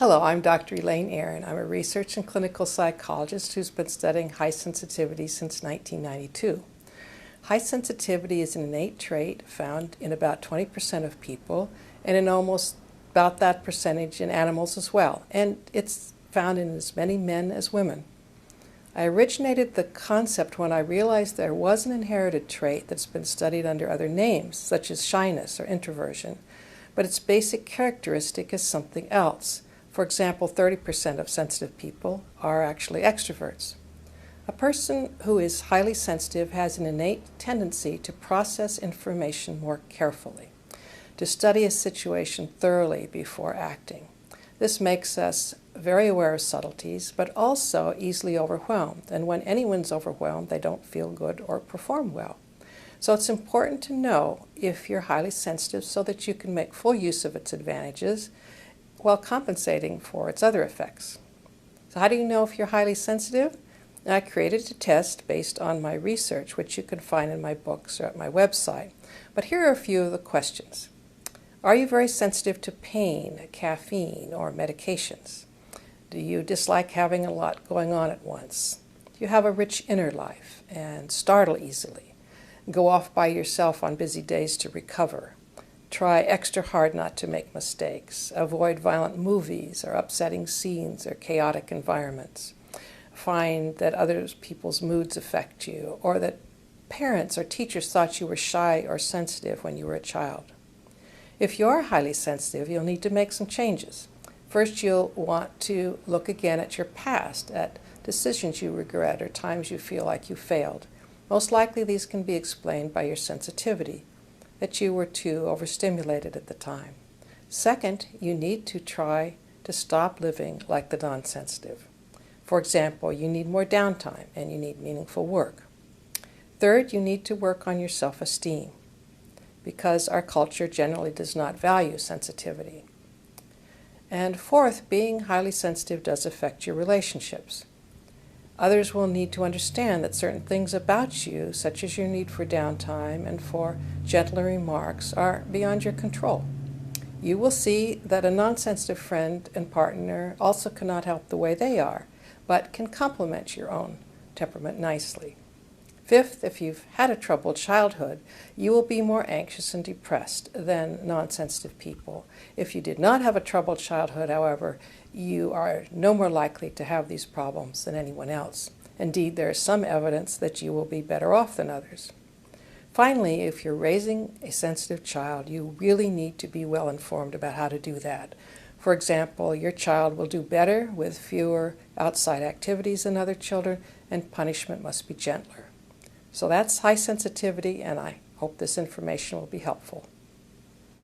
Hello, I'm Dr. Elaine. I'm a research and clinical psychologist who's been studying high sensitivity since 1992. High sensitivity is an innate trait found in about 20% of people and in almost about that percentage in animals as well, and it's found in as many men as women. I originated the concept when I realized there was an inherited trait that's been studied under other names, such as shyness or introversion, but its basic characteristic is something else. For example, 30% of sensitive people are actually extroverts. A person who is highly sensitive has an innate tendency to process information more carefully, to study a situation thoroughly before acting. This makes us very aware of subtleties, but also easily overwhelmed. And when anyone's overwhelmed, they don't feel good or perform well. So it's important to know if you're highly sensitive so that you can make full use of its advantages while compensating for its other effects. So how do you know if you're highly sensitive? I created a test based on my research, which you can find in my books or at my website. But here are a few of the questions. Are you very sensitive to pain, caffeine, or medications? Do you dislike having a lot going on at once? Do you have a rich inner life and startle easily? Go off by yourself on busy days to recover? Try extra hard not to make mistakes. Avoid violent movies or upsetting scenes or chaotic environments. Find that other people's moods affect you, or that parents or teachers thought you were shy or sensitive when you were a child. If you are highly sensitive, you'll need to make some changes. First, you'll want to look again at your past, at decisions you regret or times you feel like you failed. Most likely these can be explained by your sensitivity, that you were too overstimulated at the time. Second, you need to try to stop living like the non-sensitive. For example, you need more downtime and you need meaningful work. Third, you need to work on your self-esteem because our culture generally does not value sensitivity. And fourth, being highly sensitive does affect your relationships. Others will need to understand that certain things about you, such as your need for downtime and for gentler remarks, are beyond your control. You will see that a non-sensitive friend and partner also cannot help the way they are, but can complement your own temperament nicely. Fifth, if you've had a troubled childhood, you will be more anxious and depressed than non-sensitive people. If you did not have a troubled childhood, however, you are no more likely to have these problems than anyone else. Indeed, there is some evidence that you will be better off than others. Finally, if you're raising a sensitive child, you really need to be well informed about how to do that. For example, your child will do better with fewer outside activities than other children, and punishment must be gentler. So that's high sensitivity, and I hope this information will be helpful.